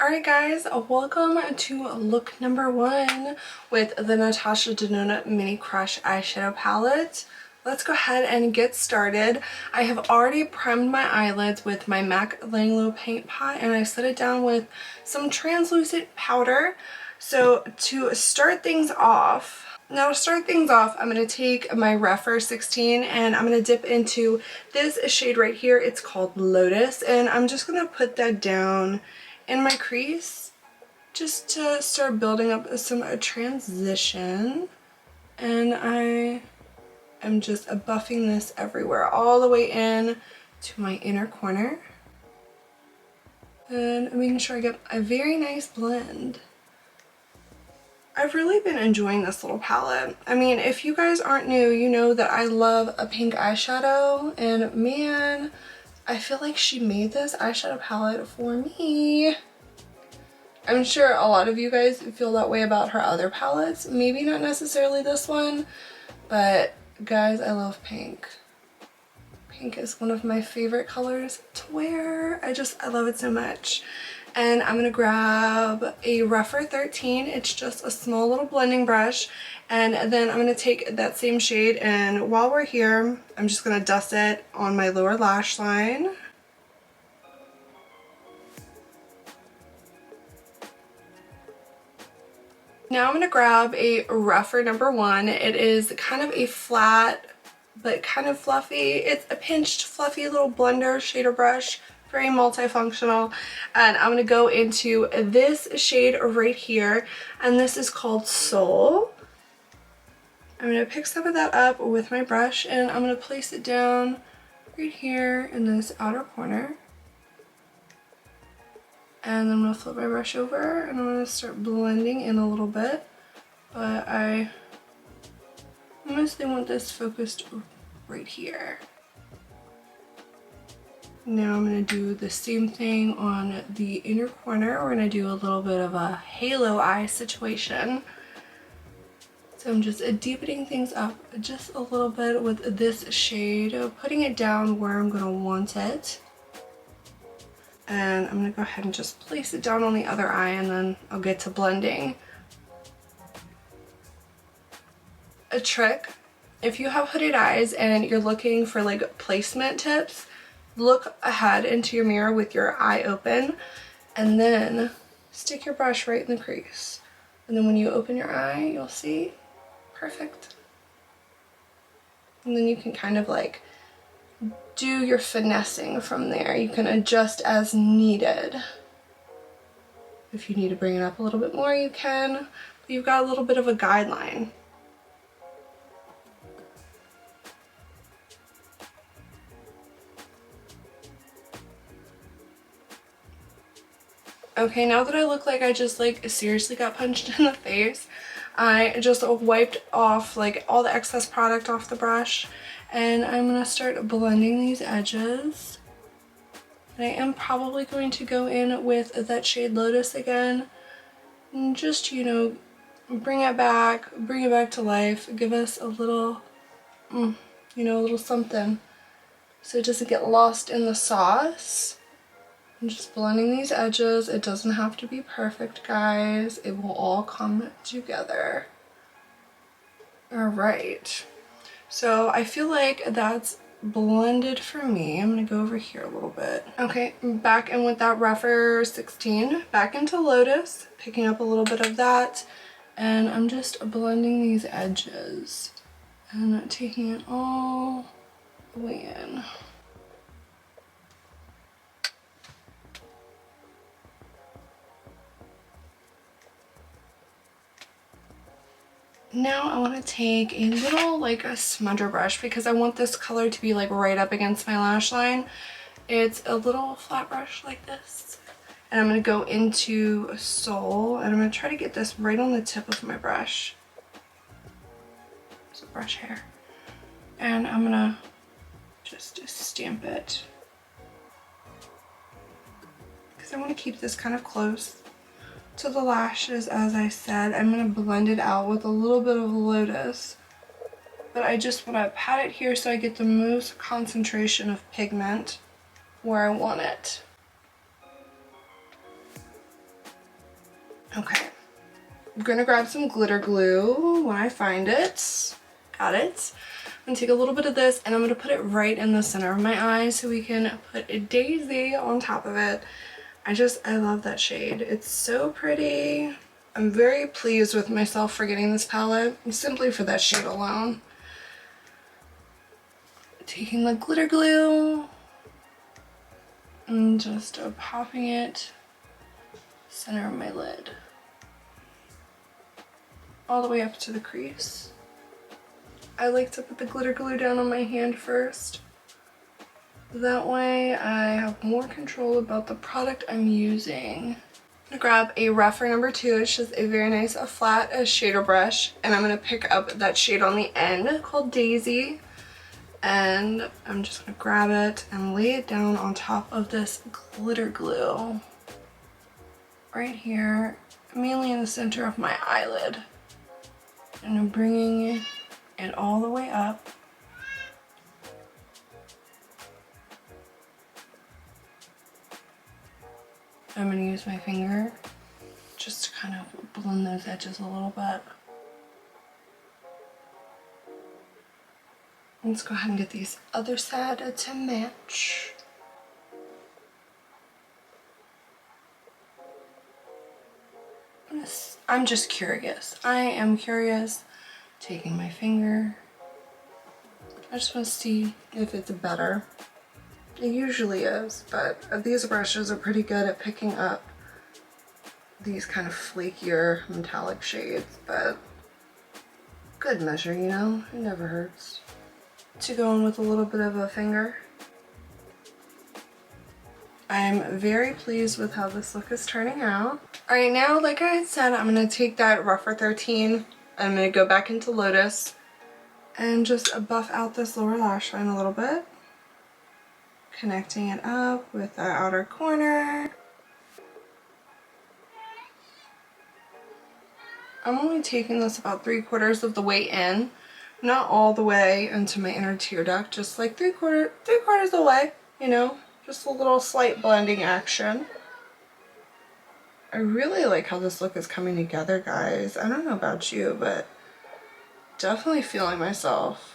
Alright guys, welcome to look number 1 with the Natasha Denona Mini Crush eyeshadow palette. Let's go ahead and get started. I have already primed my eyelids with my MAC Langlo paint pot and I set it down with some translucent powder. So to start things off, I'm going to take my Rephr 16 and I'm going to dip into this shade right here. It's called Lotus, and I'm just going to put that down in my crease just to start building up some transition. And I am just buffing this everywhere, all the way in to my inner corner. And making sure I get a very nice blend. I've really been enjoying this little palette. I mean, if you guys aren't new, you know that I love a pink eyeshadow, and man, I feel like she made this eyeshadow palette for me. I'm sure a lot of you guys feel that way about her other palettes. Maybe not necessarily this one, but guys, I love pink. Pink is one of my favorite colors to wear. I love it so much. And I'm gonna grab a Rephr 13. It's just a small little blending brush. And then I'm gonna take that same shade, and while we're here, I'm just gonna dust it on my lower lash line. Now I'm gonna grab a Rephr number 1. It is kind of a flat, but kind of fluffy. It's a pinched, fluffy little blender shader brush. Very multifunctional, and I'm gonna go into this shade right here, and this is called Soul. I'm gonna pick some of that up with my brush, and I'm gonna place it down right here in this outer corner. And I'm gonna flip my brush over, and I'm gonna start blending in a little bit, but I mostly want this focused right here. Now I'm going to do the same thing on the inner corner. We're going to do a little bit of a halo eye situation. So I'm just deepening things up just a little bit with this shade, putting it down where I'm going to want it. And I'm going to go ahead and just place it down on the other eye, and then I'll get to blending. A trick, if you have hooded eyes and you're looking for like placement tips, look ahead into your mirror with your eye open, and then stick your brush right in the crease. And then when you open your eye, you'll see perfect. And then you can kind of like do your finessing from there. You can adjust as needed. If you need to bring it up a little bit more, you can. But you've got a little bit of a guideline. Okay, now that I look like I just like seriously got punched in the face, I just wiped off like all the excess product off the brush, and I'm gonna start blending these edges. And I am probably going to go in with that shade Lotus again, and just, you know, bring it back to life, give us a little, you know, a little something so it doesn't get lost in the sauce. I'm just blending these edges. It doesn't have to be perfect, guys. It will all come together. Alright, so I feel like that's blended for me. I'm going to go over here a little bit. Okay, back in with that Rephr 16. Back into Lotus, picking up a little bit of that. And I'm just blending these edges and taking it all the way in. Now I want to take a little like a smudger brush, because I want this color to be like right up against my lash line. It's a little flat brush like this, and I'm going to go into Soul, and I'm going to try to get this right on the tip of my brush. So brush hair, and I'm going to just stamp it, because I want to keep this kind of close to the lashes. As I said, I'm going to blend it out with a little bit of Lotus, but I just want to pat it here so I get the most concentration of pigment where I want it. Okay, I'm gonna grab some glitter glue when I find it. Got it. I'm gonna take a little bit of this and I'm gonna put it right in the center of my eye so we can put a daisy on top of it. I love that shade. It's so pretty. I'm very pleased with myself for getting this palette, simply for that shade alone. Taking the glitter glue and just popping it center of my lid. All the way up to the crease. I like to put the glitter glue down on my hand first. That way I have more control about the product I'm using. I'm gonna grab a rougher number 2. It's just a very nice flat shader brush, and I'm gonna pick up that shade on the end called Daisy, and I'm just gonna grab it and lay it down on top of this glitter glue right here, mainly in the center of my eyelid, and I'm bringing it all the way up. I'm going to use my finger just to kind of blend those edges a little bit. Let's go ahead and get these other side to match. I'm just curious. I am curious. Taking my finger. I just want to see if it's better. It usually is, but these brushes are pretty good at picking up these kind of flakier metallic shades, but good measure, you know? It never hurts. To go in with a little bit of a finger. I'm very pleased with how this look is turning out. Alright, now like I had said, I'm going to take that rougher 13. I'm going to go back into Lotus and just buff out this lower lash line a little bit. Connecting it up with the outer corner. I'm only taking this about 3/4 of the way in, not all the way into my inner tear duct, just like three quarters of the way, you know, just a little slight blending action. I really like how this look is coming together, guys. I don't know about you, but definitely feeling myself.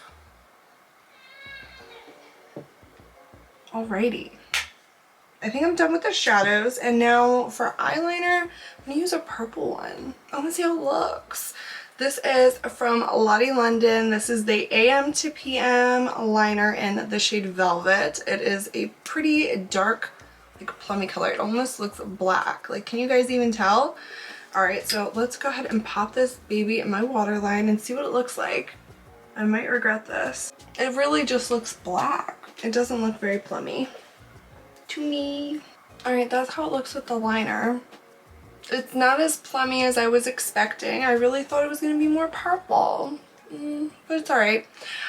Alrighty. I think I'm done with the shadows, and now for eyeliner, I'm gonna use a purple one. I wanna see how it looks. This is from Lottie London. This is the AM to PM liner in the shade Velvet. It is a pretty dark, like plummy color. It almost looks black. Like, can you guys even tell? Alright, so let's go ahead and pop this baby in my waterline and see what it looks like. I might regret this. It really just looks black. It doesn't look very plummy to me. Alright, that's how it looks with the liner. It's not as plummy as I was expecting. I really thought it was going to be more purple. But it's alright.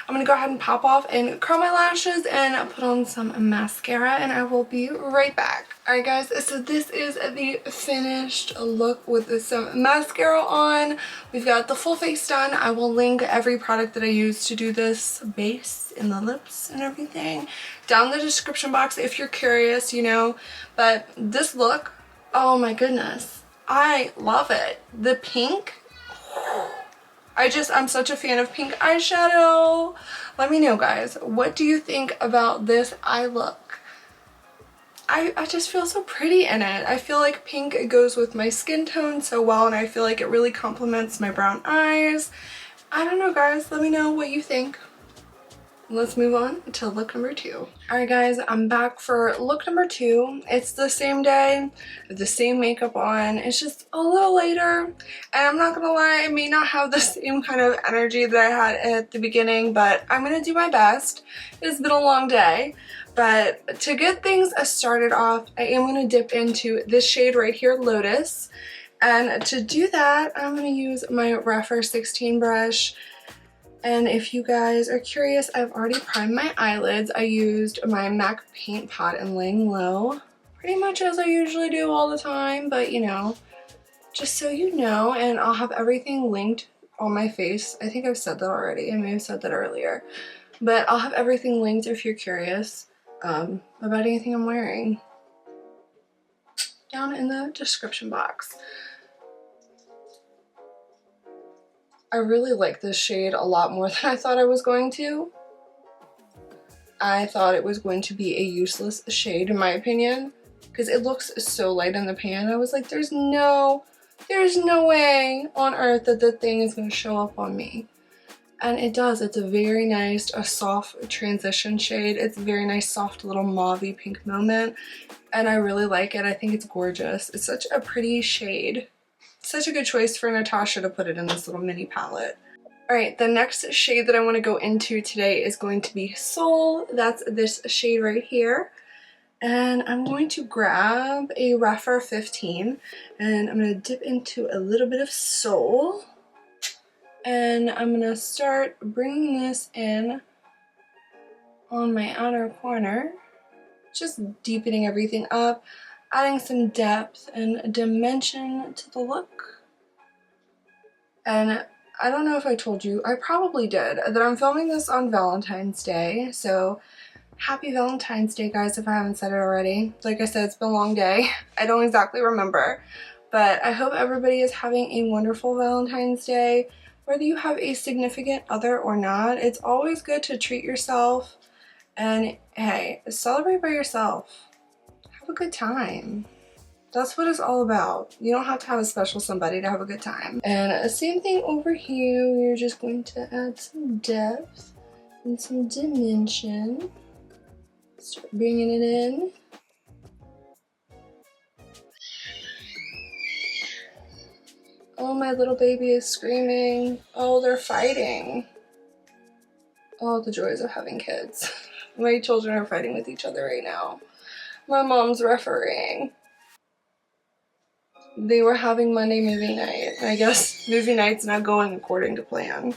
I'm going to go ahead and pop off and curl my lashes and put on some mascara, and I will be right back. Alright guys, so this is the finished look with some mascara on. We've got the full face done. I will link every product that I use to do this base in the lips and everything down in the description box if you're curious, you know. But this look, oh my goodness, I love it. The pink, I'm such a fan of pink eyeshadow. Let me know, guys, what do you think about this eye look? I just feel so pretty in it. I feel like pink goes with my skin tone so well, and I feel like it really complements my brown eyes. I don't know, guys, let me know what you think. Let's move on to look number 2. Alright guys, I'm back for look number 2. It's the same day, the same makeup on. It's just a little later, and I'm not gonna lie, I may not have the same kind of energy that I had at the beginning, but I'm gonna do my best. It's been a long day, but to get things started off, I am gonna dip into this shade right here, Lotus. And to do that, I'm gonna use my rougher 16 brush. And if you guys are curious, I've already primed my eyelids. I used my MAC paint pot and laying low, pretty much as I usually do all the time, but you know, just so you know. And I'll have everything linked on my face. I think I've said that already. I may have said that earlier, but I'll have everything linked if you're curious about anything I'm wearing down in the description box. I really like this shade a lot more than I thought I was going to. I thought it was going to be a useless shade in my opinion because it looks so light in the pan. I was like, there's no way on earth that the thing is going to show up on me. And it does. It's a very nice, a soft transition shade. It's a very nice, soft little mauve-y pink moment. And I really like it. I think it's gorgeous. It's such a pretty shade. Such a good choice for Natasha to put it in this little mini palette. Alright, the next shade that I want to go into today is going to be Soul. That's this shade right here. And I'm going to grab a Rephr 15 and I'm going to dip into a little bit of Soul. And I'm going to start bringing this in on my outer corner. Just deepening everything up, adding some depth and dimension to the look. And I don't know if I told you, I probably did, that I'm filming this on Valentine's Day. So happy Valentine's Day, guys, if I haven't said it already. Like I said, it's been a long day. I don't exactly remember. But I hope everybody is having a wonderful Valentine's Day. Whether you have a significant other or not, it's always good to treat yourself. And hey, celebrate by yourself. Have a good time. That's what it's all about. You don't have to have a special somebody to have a good time. And same thing over here. We're just going to add some depth and some dimension. Start bringing it in. Oh, my little baby is screaming. Oh, they're fighting. Oh, the joys of having kids. My children are fighting with each other right now. My mom's refereeing. They were having Monday movie night. I guess movie night's not going according to plan.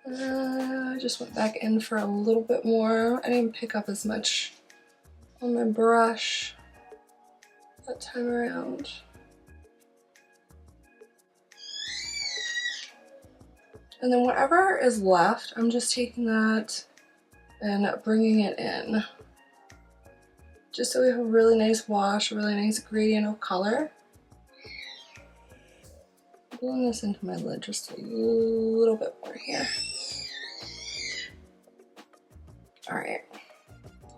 I just went back in for a little bit more. I didn't pick up as much on my brush that time around. And then whatever is left, I'm just taking that and bringing it in. Just so we have a really nice wash, a really nice gradient of color. Blowing this into my lid just a little bit more here. Alright.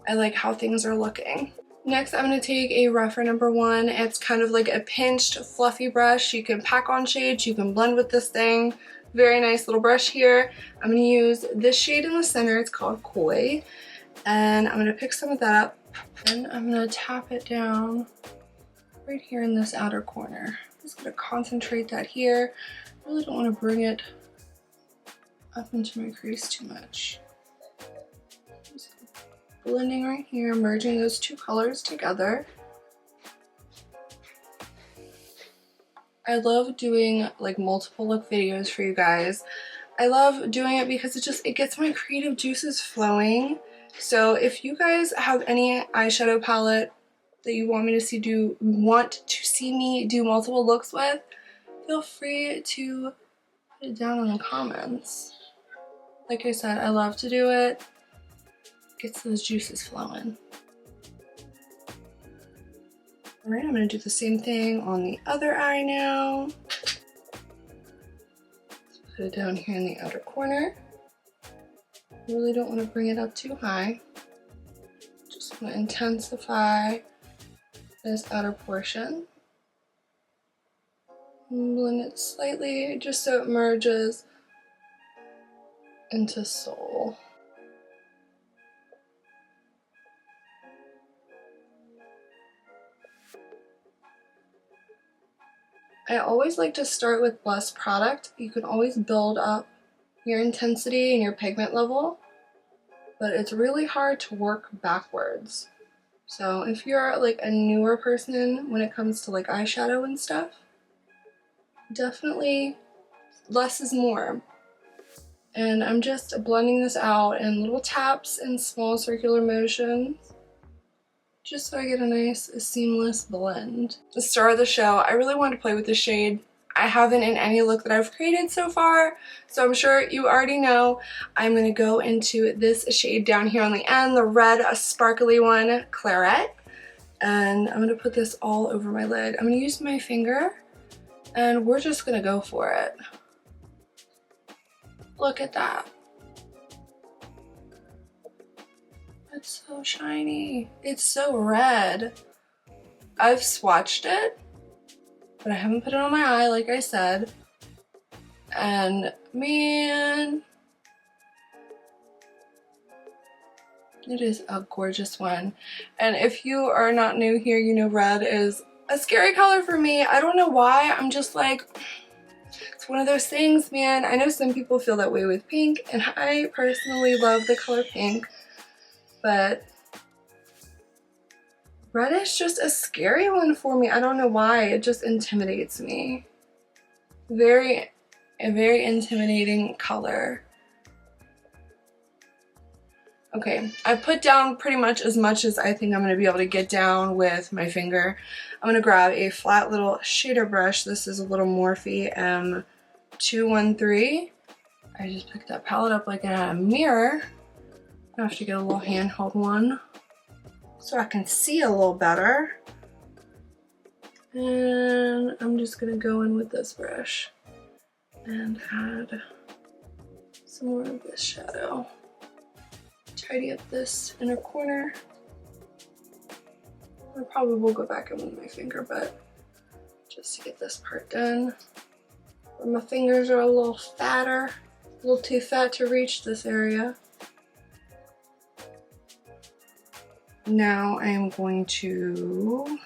I like how things are looking. Next, I'm going to take a Rephr number 1. It's kind of like a pinched, fluffy brush. You can pack on shades, you can blend with this thing. Very nice little brush here. I'm going to use this shade in the center. It's called Koi. And I'm going to pick some of that up. And I'm going to tap it down right here in this outer corner. I'm just going to concentrate that here. I really don't want to bring it up into my crease too much. Just blending right here, merging those two colors together. I love doing like multiple look videos for you guys. I love doing it because it gets my creative juices flowing. So if you guys have any eyeshadow palette that you want to see me do multiple looks with, feel free to put it down in the comments. Like I said, I love to do it. Gets those juices flowing. Alright, I'm going to do the same thing on the other eye now. Put it down here in the outer corner. Really don't want to bring it up too high. Just want to intensify this outer portion. Blend it slightly just so it merges into Soul. I always like to start with less product. You can always build up your intensity and your pigment level, but it's really hard to work backwards. So if you're like a newer person when it comes to like eyeshadow and stuff, definitely less is more. And I'm just blending this out in little taps and small circular motions, just so I get a nice seamless blend. The star of the show, I really wanted to play with the shade. I haven't in any look that I've created so far, so I'm sure you already know. I'm going to go into this shade down here on the end, the red sparkly one, Claret. And I'm going to put this all over my lid. I'm going to use my finger And we're just gonna go for it. Look at that. It's so shiny. It's so red. I've swatched it, but I haven't put it on my eye like I said. And man, it is a gorgeous one. And if you are not new here, you know red is a scary color for me. I don't know why. I'm just like, it's one of those things, man. I know some people feel that way with pink, and I personally love the color pink, but red is just a scary one for me. I don't know why. It just intimidates me. A very intimidating color. Okay, I put down pretty much as I think I'm going to be able to get down with my finger. I'm going to grab a flat little shader brush. This is a little Morphe M213. I just picked that palette up like I had a mirror. I have to get a little handheld one so I can see a little better. And I'm just going to go in with this brush and add some more of this shadow. Tidy up this inner corner. I probably will go back in with my finger, but just to get this part done. My fingers are a little fatter, a little too fat to reach this area. Now I am going to,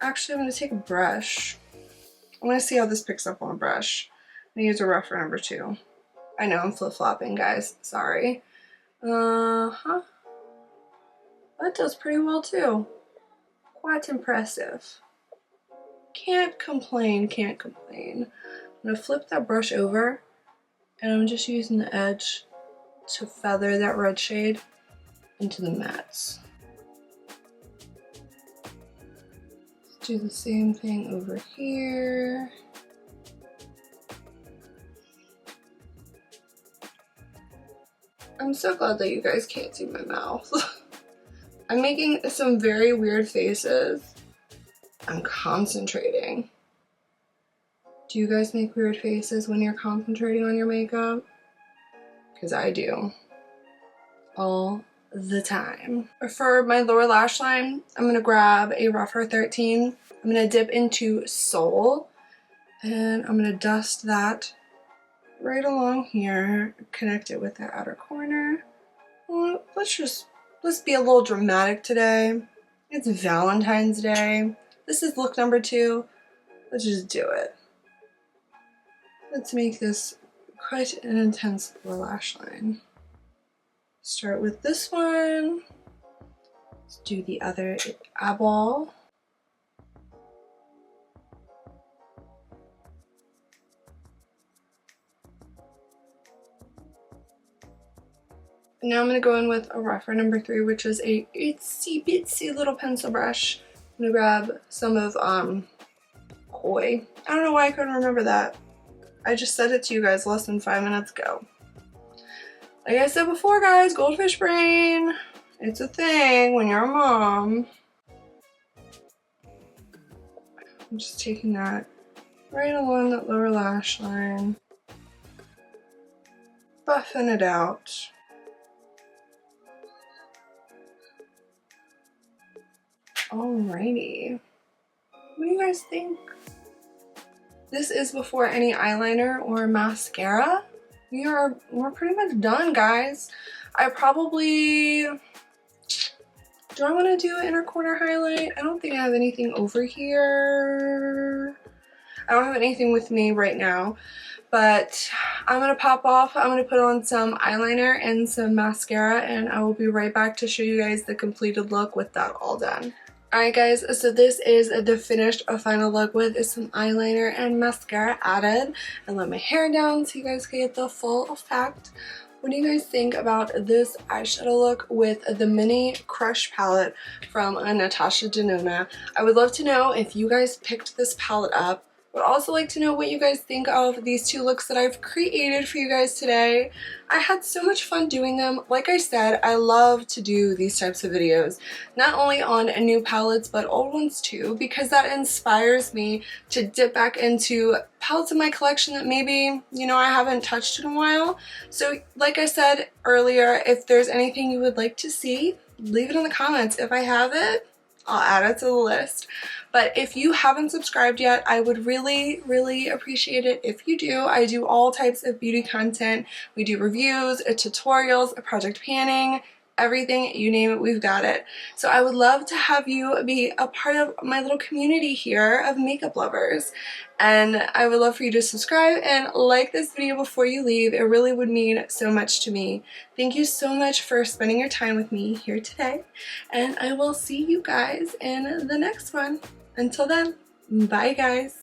actually I'm going to take a brush. I'm going to see how this picks up on a brush. I'm going to use a rougher number 2. I know I'm flip-flopping, guys, sorry. That does pretty well too. Quite impressive. Can't complain, can't complain. I'm gonna flip that brush over and I'm just using the edge to feather that red shade into the mattes. Let's do the same thing over here. I'm so glad that you guys can't see my mouth. I'm making some very weird faces. I'm concentrating. Do you guys make weird faces when you're concentrating on your makeup? Because I do. All the time. For my lower lash line, I'm going to grab a rougher 13. I'm going to dip into Soul. And I'm going to dust that right along here, connect it with the outer corner. Well, let's be a little dramatic today. It's Valentine's Day. This is look number 2. Let's just do it. Let's make this quite an intense lower lash line. Start with this one. Let's do the other eyeball. Now I'm going to go in with a rougher number 3, which is a itsy bitsy little pencil brush. I'm going to grab some of Koi. I don't know why I couldn't remember that. I just said it to you guys less than 5 minutes ago. Like I said before, guys, goldfish brain. It's a thing when you're a mom. I'm just taking that right along that lower lash line. Buffing it out. Alrighty. What do you guys think? This is before any eyeliner or mascara. We're pretty much done, guys. I probably, do I want to do an inner corner highlight? I don't think I have anything over here. I don't have anything with me right now, but I'm gonna pop off. I'm gonna put on some eyeliner and some mascara, and I will be right back to show you guys the completed look with that all done. Alright guys, so this is the finished final look with some eyeliner and mascara added. I let my hair down so you guys can get the full effect. What do you guys think about this eyeshadow look with the mini Crush palette from Natasha Denona? I would love to know if you guys picked this palette up Would also like to know what you guys think of these two looks that I've created for you guys today. I had so much fun doing them. Like I said, I love to do these types of videos, not only on new palettes but old ones too, because that inspires me to dip back into palettes in my collection that maybe, you know, I haven't touched in a while. So like I said earlier, if there's anything you would like to see, leave it in the comments. If I have it, I'll add it to the list. But if you haven't subscribed yet, I would really, really appreciate it if you do. I do all types of beauty content. We do reviews, tutorials, project panning, everything, you name it, we've got it. So I would love to have you be a part of my little community here of makeup lovers. And I would love for you to subscribe and like this video before you leave. It really would mean so much to me. Thank you so much for spending your time with me here today. And I will see you guys in the next one. Until then, bye guys.